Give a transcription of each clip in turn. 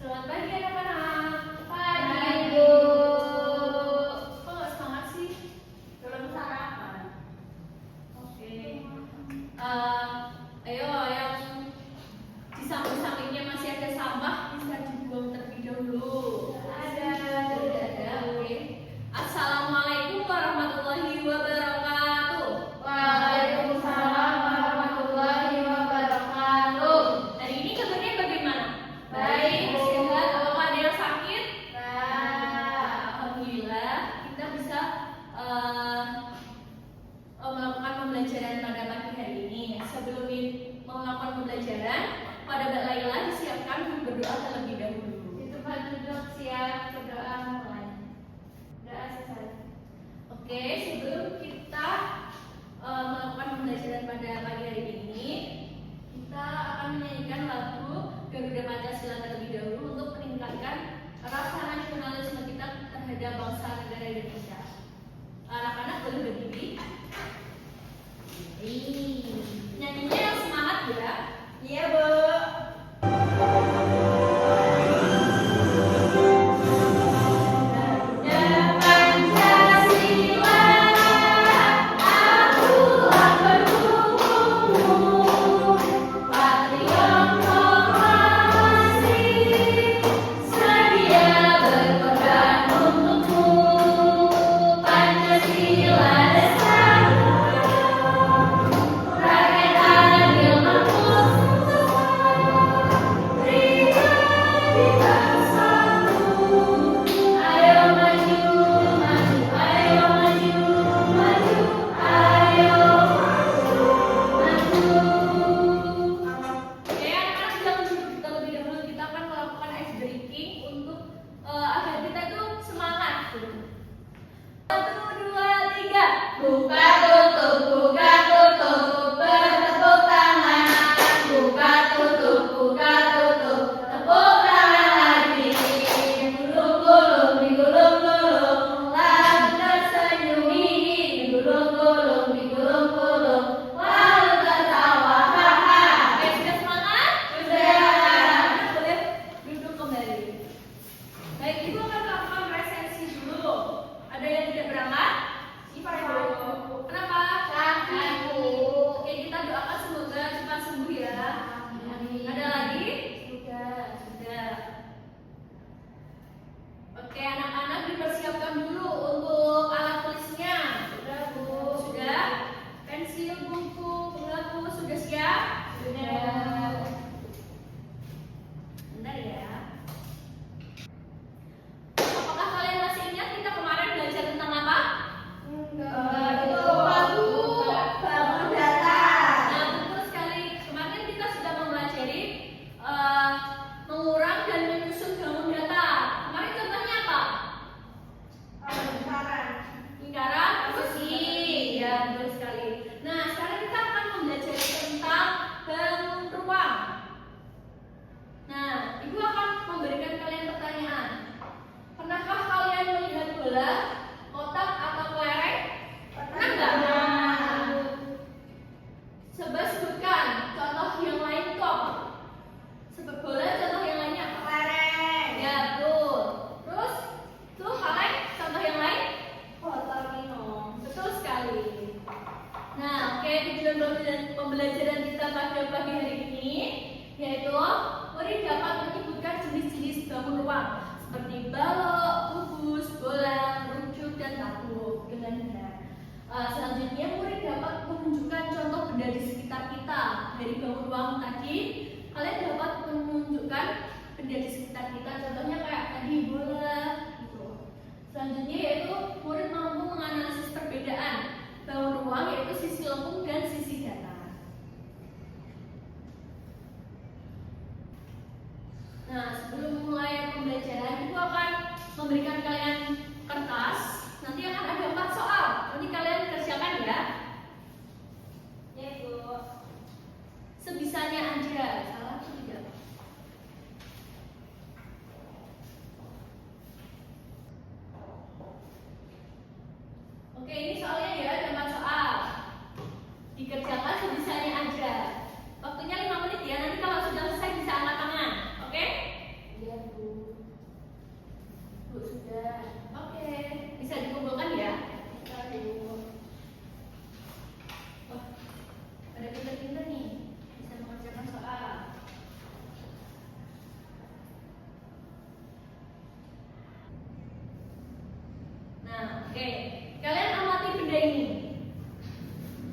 Selamat pagi anak-anak. Pagi, Bu. Kok nggak semangat sih? Belum sarapan. Oke. Ayo yang di samping-sampingnya masih ada sampah bisa dibuang terlebih dahulu. Sudah ada. Oke. Assalamualaikum warahmatullahi wabarakatuh. Waalaikumsalam warahmatullahi wabarakatuh. Hari ini kabarnya bagaimana? Baik, Bu. Sehat? Apakah ada yang sakit? Nah, Alhamdulillah kita bisa melakukan pembelajaran pada pagi hari ini. Sebelum melakukan pembelajaran, pada Mbak Laila disiapkan berdoa terlebih dahulu. di tempat duduk siap berdoa mulai. Doa selesai. Oke, sebelum kita melakukan pembelajaran pada pagi hari ini, kita akan menyanyikan lagu Garuda Pancasila terlebih dahulu untuk meningkatkan rasa nasionalisme kita terhadap bangsa negara Indonesia. Anak-anak boleh berdiri. Nyanyinya yang semangat ya. Iya, Bu. Oke, anak-anak jangan duduk terlebih dahulu. Kita akan melakukan ice breaking untuk agar kita tuh semangat. 1, 2, 3. Buka tutup, bertepuk tangan. Buka tutup, tepuk tangan lagi. Digulung-gulung, lalu tersenyum ini. Digulung-gulung, lalu tertawa, haha. Oke, sudah semangat? Sudah. Anak boleh duduk kembali. Baik, Ibu akan melakukan presensi dulu. Ada yang tidak berangkat? Ibu. Kenapa? Sakit, Bu. Oke, kita doakan semoga cepat sembuh ya. Ada lagi? Sudah. Oke, anak-anak dipersiapkan dulu untuk alat tulisnya. Sudah, Bu. Sudah? Pensil, buku, buku sudah siap? Sudah. Bentar ya. Apakah kalian masih ingat kita kemarin belajar tentang apa? Bangun datar. Nah, betul sekali. Kemarin kita sudah mempelajari mengurang dan menyusun bangun datar. Kemarin contohnya apa? Lingkaran posisi. Ya, betul sekali. Nah, sekarang kita akan mempelajari tentang bangun ruang. Nah, Ibu akan memberikan kalian pertanyaan. Pernahkah kalian melihat bola, kotak, atau kelereng? Pernah nggak? Sebutkan contoh yang lain itu apa? Sebut bola, contoh yang lainnya apa? Ya, betul. Terus, tuh kaleng, contoh yang lain? Betul sekali. Nah, oke, tujuan pembelajaran kita pada pagi hari ini yaitu murid dapat menyebutkan jenis-jenis bangun ruang seperti balok, kubus, bola, runcuk, dan tabuh dengan benar. Selanjutnya murid dapat menunjukkan contoh benda di sekitar kita. Dari bangun ruang tadi, kalian dapat menunjukkan benda di sekitar kita. Contohnya kayak tadi bola. Gitu. Selanjutnya yaitu murid mampu menganalisis perbedaan bangun ruang yaitu sisi lengkung dan sisi datar. Nah, sebelum mulai pembelajaran, Ibu akan memberikan kalian kertas. Nanti akan ada 4 soal. Nanti kalian kerjakan ya. Ya, Bu. Sebisanya aja. Salah atau tidak? Oke, ini soalnya ya ada 4 soal. Dikerjakan sebisanya aja. Waktunya 5 menit ya. Nanti kalau sudah selesai bisa angkat tangan. Oke? Iya, Bu. Oke, kalian amati benda ini.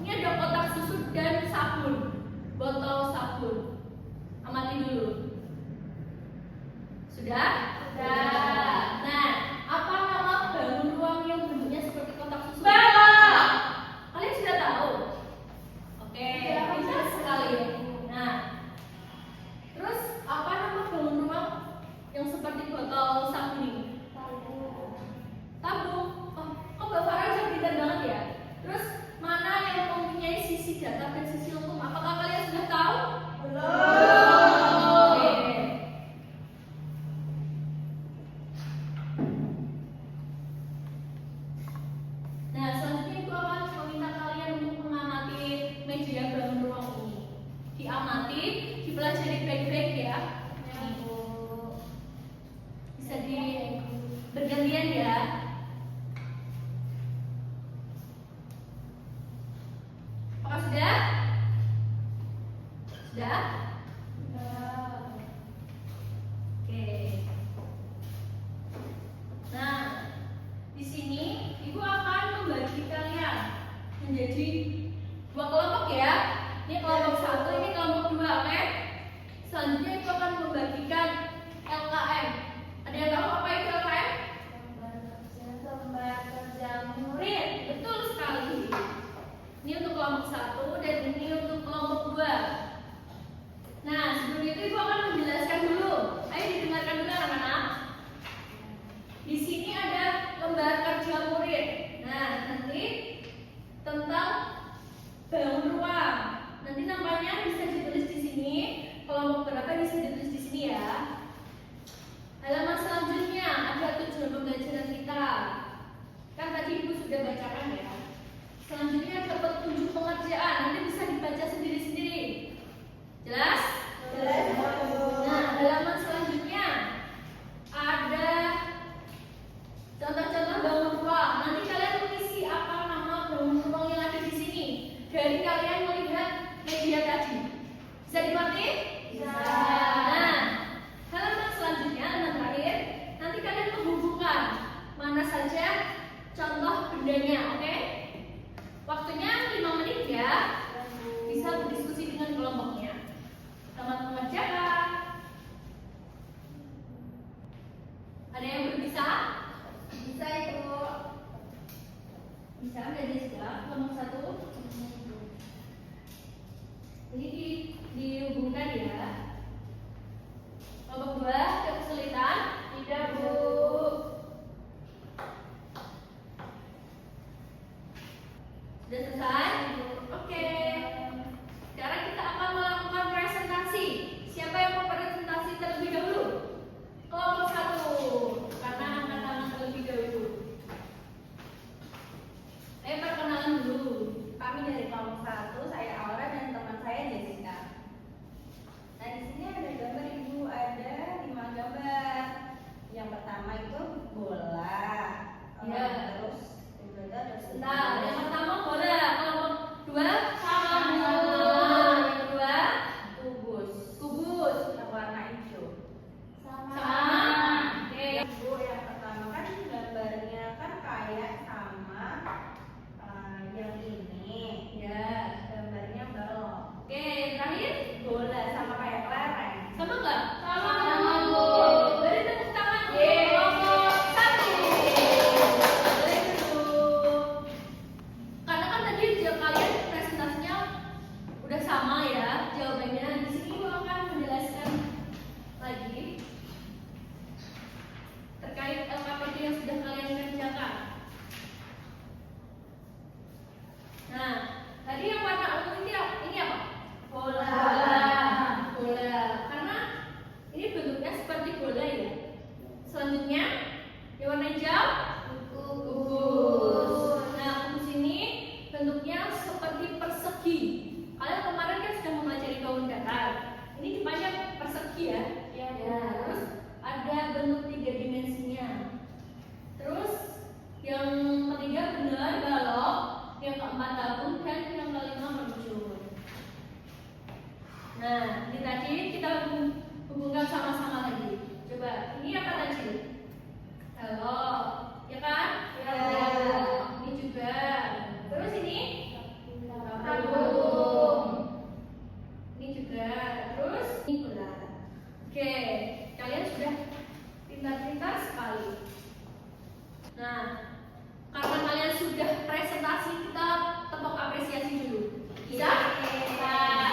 Ini ada kotak susu dan sabun, botol sabun. Amati dulu. Sudah? Sudah. Nah, apa nama bangun ruang yang bentuknya seperti kotak susu? Bella. Kalian sudah tahu? Oke, pintar sekali. Nah, terus apa nama bangun ruang yang seperti botol sabun ini? Tabung. Oh, Mbak Farah udah pintar banget ya. Terus mana yang mempunyai sisi datar dan sisi lengkung? Apakah kalian sudah tahu? Belum. Oke. Nah, selanjutnya aku akan meminta kalian untuk mengamati media bangun ruang ini. Diamati, dipelajari baik-baik ya. Ya, Bu. Bisa di bergantian ya. Apakah sudah? Sudah? Oke. Nah, di sini Ibu akan membagi kalian menjadi dua kelompok ya. Ini kelompok satu, ini kelompok dua, oke? Selanjutnya Ibu akan membagikan LKM. Ada yang tahu apa itu LKM? Lembar kerja murid. Betul sekali. Ini untuk kelompok satu dan ini untuk kelompok dua. Nah, sebelum itu Ibu akan menjelaskan dulu. Ayo didengarkan dulu anak-anak. Di sini ada lembar kerja murid. Nah, nanti tentang bangun ruang. Nanti namanya bisa ditulis di sini. Kelompok berapa bisa ditulis di sini ya. Halaman selanjutnya ada tujuan pembelajaran kita. Kan tadi Ibu sudah bacakan ya. Selanjutnya ada petunjuk pengerjaan. Nanti bisa dibaca sendiri-sendiri. Jelas? Jelas. Nah, halaman selanjutnya ada contoh-contoh bangun ruang. Nanti kalian mengisi apa nama bangun ruang yang ada di sini dari kalian melihat media tadi. Bisa dimengerti? Bisa. Nah, halaman selanjutnya halaman terakhir nanti kalian menghubungkan mana saja contoh bendanya, oke? Waktunya 5 menit ya. Bisa berdiskusi dengan kelompoknya. Selamat mengerjakan. Ada yang belum bisa? Bisa Ibu. Bisa, ada di sebelah kelompok satu. Ini dihubungkan ya. Kelompok dua ada kesulitan? Tidak, Bu. Sudah selesai? Oke. Sekarang kita akan melakukan presentasi. Siapa yang mau presentasi terlebih dahulu? Kelompok satu. Karena angkat tangan terlebih dahulu. Perkenalan dulu. Oke, kalian sudah pintar-pintar sekali. Nah, karena kalian sudah presentasi, kita tepuk apresiasi dulu. Bisa?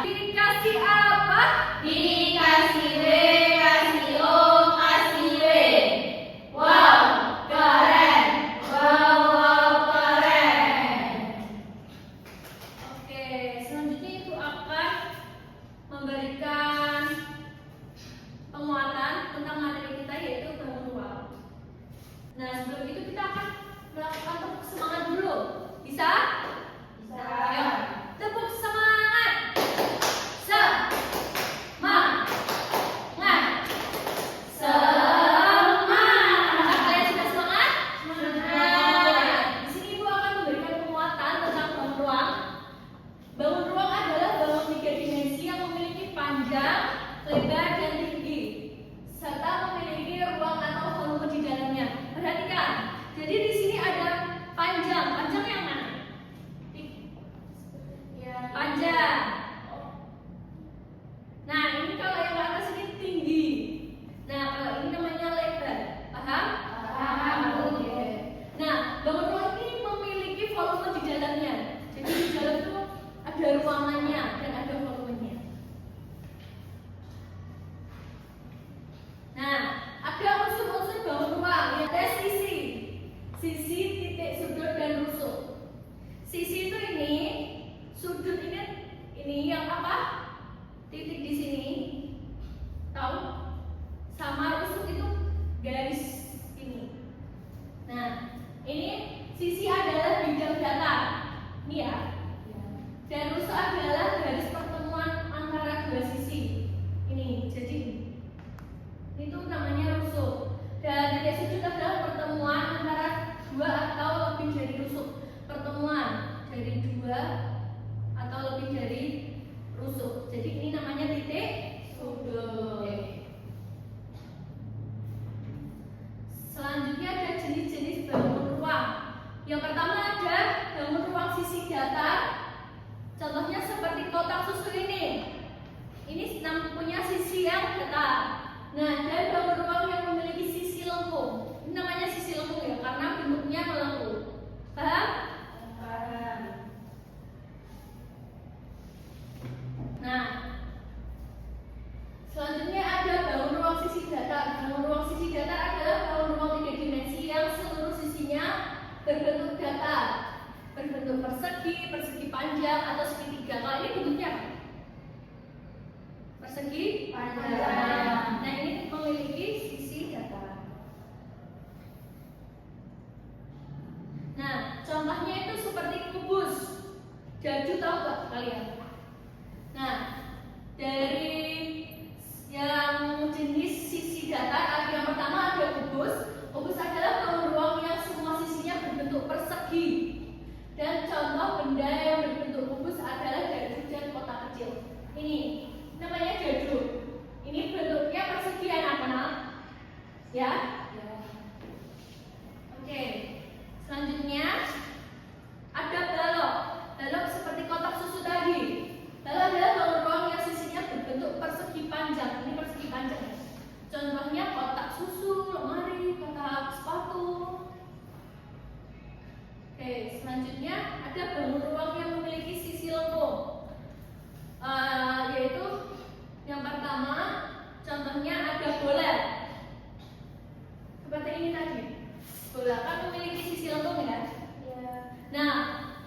Dikasih apa? Dikasih B, kasih O, kasih W. Wow, keren. Wow, keren. Oke, selanjutnya Ibu akan memberikan penguatan tentang materi kita, yaitu bangun ruang. Nah, sebelum itu kita akan melakukan tepuk semangat dulu. Bisa? Bisa. Ayo, tepuk semangat. Semangat. Semangat. Kalian sudah semangat? Semangat. Di sini Ibu akan memberikan penguatan tentang bangun ruang. Bangun ruang adalah bangun 3 dimensi yang memiliki panjang, lebar, dan tinggi, serta memiliki ruang atau volume di dalamnya. Perhatikan, jadi di sini ada panjang. Panjang yang mana? Panjang. Nah, ini kalau yang ke atas ini tinggi. Nah, kalau ini namanya lebar. Paham? Paham. Oke. Nah, bangun ruang ini memiliki volume di dalamnya. Jadi di dalam itu ada ruangannya dan ada volumenya. Nah, ada unsur-unsur bangun ruang. Ada sisi, titik, sudut, dan rusuk. Sisi itu ini, sudut ini yang apa? Titik di sini, tahu? Sama rusuk itu garis ini. Nah, ini sisi adalah bidang datar, ini ya. Dan rusuk adalah garis pertemuan antara dua sisi. Ini, jadi itu namanya rusuk. Dan titik sudut adalah pertemuan antara dua atau lebih dari rusuk. Pertemuan dari dua atau lebih dari rusuk. Jadi ini namanya titik sudut. Selanjutnya ada jenis-jenis bangun ruang. Yang pertama ada bangun ruang sisi datar. Contohnya seperti kotak susu ini. Ini punya sisi yang datar. Nah, dan bangun ruang yang memiliki sisi lengkung. Ini namanya sisi lengkung ya, karena bentuknya melengkung. Paham? Paham. Nah, selanjutnya ada bangun ruang sisi datar. Bangun ruang sisi datar adalah bangun ruang 3 dimensi yang seluruh sisinya berbentuk datar, berbentuk persegi, persegi panjang, atau segitiga. Kalau ini bentuknya apa? Persegi Panjang. Nah, ini memiliki sisi datar. Nah, contohnya itu seperti kubus. Jaju, tahu nggak kalian? Nah, dari yang jenis sisi datar, ada yang pertama ada kubus. Kubus adalah bangun ruang yang semua sisinya berbentuk persegi. Dan contoh benda yang berbentuk kubus adalah jadu dan kotak kecil. Ini namanya jadu. Ini bentuknya persegi, anak kenal? Ya? Oke. Selanjutnya ada balok. Balok seperti kotak susu tadi. Balok adalah bangun ruang yang sisinya berbentuk persegi panjang. Ini persegi panjang. Contohnya kotak susu, lemari, kotak sepatu. Oke, selanjutnya ada bangun ruang yang memiliki sisi lengkung. Yaitu yang pertama, contohnya ada bola. Seperti ini tadi. Bola kan memiliki sisi lengkung ya. Nah,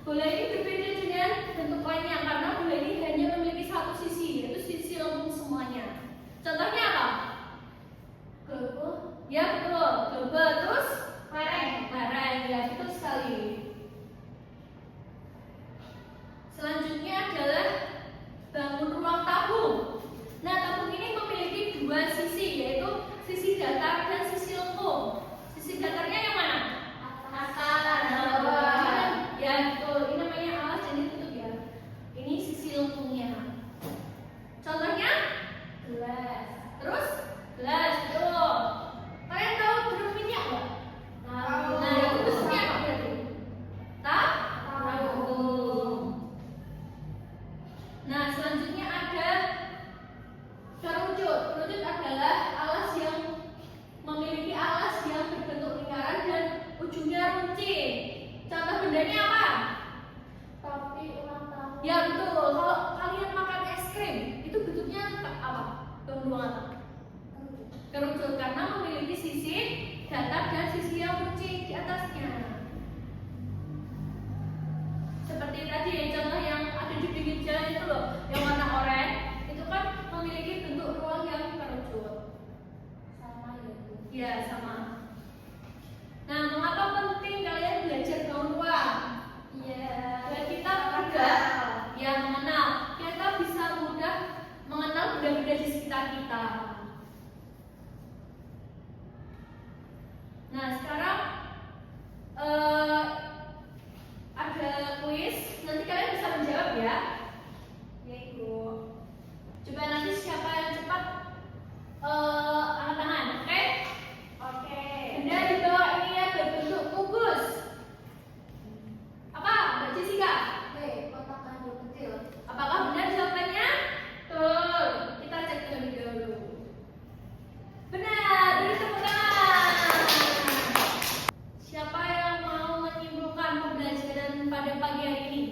bola ini berbeda dengan bentuk lainnya karena bola ini hanya memiliki satu sisi, yaitu sisi lengkung semuanya. Contohnya apa? Globe. Ya betul. Globe. Terus lereng. Lereng. Ya betul sekali. Selanjutnya adalah bangun ruang tabung. Nah, tabung ini memiliki dua sisi, yaitu sisi datar dan sisi lengkung. Sisi datarnya yang mana? Atas, bawah. Ya betul. Ini namanya alas dan ditutup ya. Ini sisi lengkungnya. Contohnya gelas. Terus gelas, betul. Kalian tahu drum minyak nggak? kerucut karena memiliki sisi datar dan sisi yang runcing di atasnya. Seperti tadi contoh yang ada di pinggir jalan itu loh, yang warna oranye itu kan memiliki bentuk ruang yang kerucut. Sama ya Bu. Ya, sama. Nah, mengapa penting kalian belajar bangun ruang? Iya. Biar kita mudah ya mengenal, kita bisa mudah mengenal benda-benda di sekitar kita. Nah, sekarang ada kuis, nanti kalian bisa menjawab ya. Ya Ibu. Coba nanti siapa yang cepat angkat tangan, oke? Oke. Benda di bawah ini ya berbentuk kubus. Apa? Mbak Jessica? Kotak kado kecil. Apakah benar jawabannya? Betul. Kita cek terlebih dahulu. Benar, beri tepuk tangan. Siapa yang mau menyimpulkan pembelajaran pada pagi hari ini?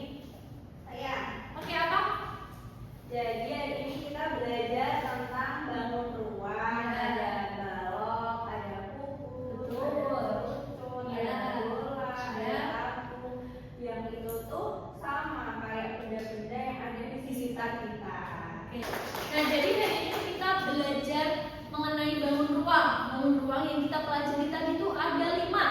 Saya. Oke, apa? Jadi hari ini kita belajar tentang bangun ruang, Ya. ada balok, ada kuku, Betul. ada runcun, Ya. ada bola, ada Ya. lampu. Yang itu tuh sama kayak benda-benda yang ada di sekitar kita. Oke. Nah, jadi hari ini kita belajar mengenai bangun ruang. Bangun ruang yang kita pelajari tadi itu ada 5.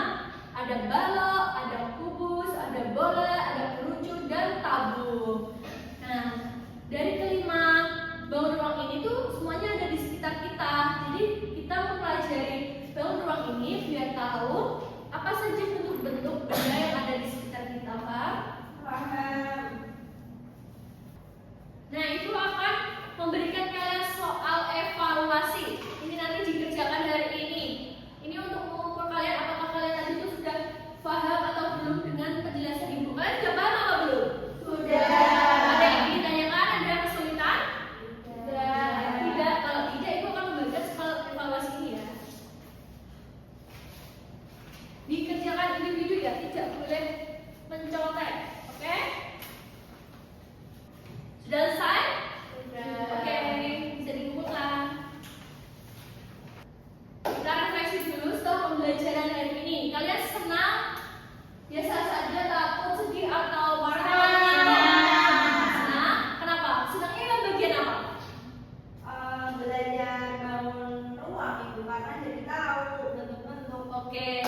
Ada balok, ada kubus, ada bola, ada kerucut, dan tabung. Nah, dari kelima bangun ruang ini tuh semuanya ada di sekitar kita. Jadi kita mempelajari bangun ruang ini biar tahu apa saja bentuk-bentuk benda yang ada di sekitar kita, Pak. Paham? Nah, itu akan memberikan kalian soal evaluasi. Ini nanti dikerjakan hari ini. Ini untuk mengukur kalian apakah kalian tadi itu sudah paham atau belum dengan penjelasan ibu. Kalian sudah paham atau belum? Sudah. Ada yang ditanyakan? Ada kesulitan? Sudah. Tidak. Kalau tidak, ibu akan memberikan soal evaluasi ini ya. Dikerjakan individu ya, tidak boleh mencontek. Oke? Sudah selesai? Sudah. Oke, bisa dikumpulkan. Kita refleksi dulu setelah pembelajaran hari ini. Kalian senang? Biasa saja, takut, sedih, atau marah? Senang? Kenapa? Senangnya yang bagian apa? Belajar bangun ruang itu karena jadi tahu bentuk-bentuk. Oke,